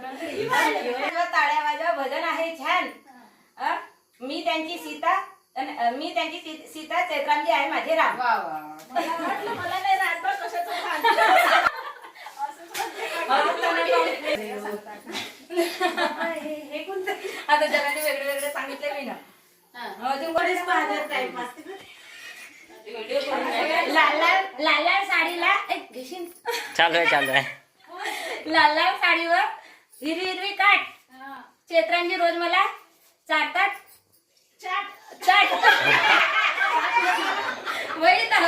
ताड्या वाजवा, भजन आहे छान. मी त्यांची सीता चैत्रांजी आहे माझे राम. वा वा मला वाटलं मला नाही राहत कशाचं हे कोणतं आता जगाने वेगळे वेगळे सांगितले मी ना. अजून कोणीच पाहत टाइमपास. लाल लाल साडीला एक घेशील. चालू आहे. लाल लाल साडीवर हिरवी हिरवी काठ. चैत्रांजी रोज मला चाटतात. चाट वही था